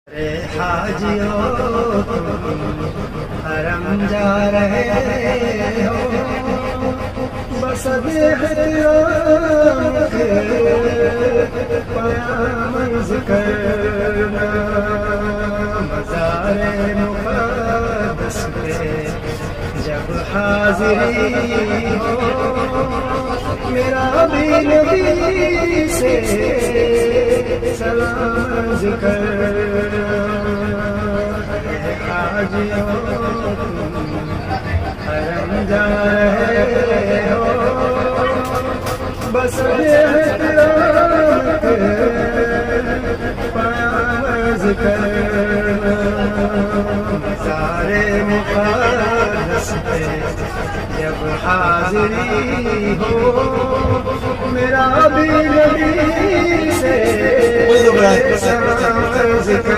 حاجیوں حرم جا رہے ہو، بس احترام کے پیام کرنا، مزار مقدس پہ جب حاضری ہو، میرا بھی نبی سے سلام ذکر حاجیوں حرم جا رہے ہو، بس احترام کے پیام ذکر مزار مقدس پہ جب حاضری ہو، میرا بھی نبی سے سلام ذکر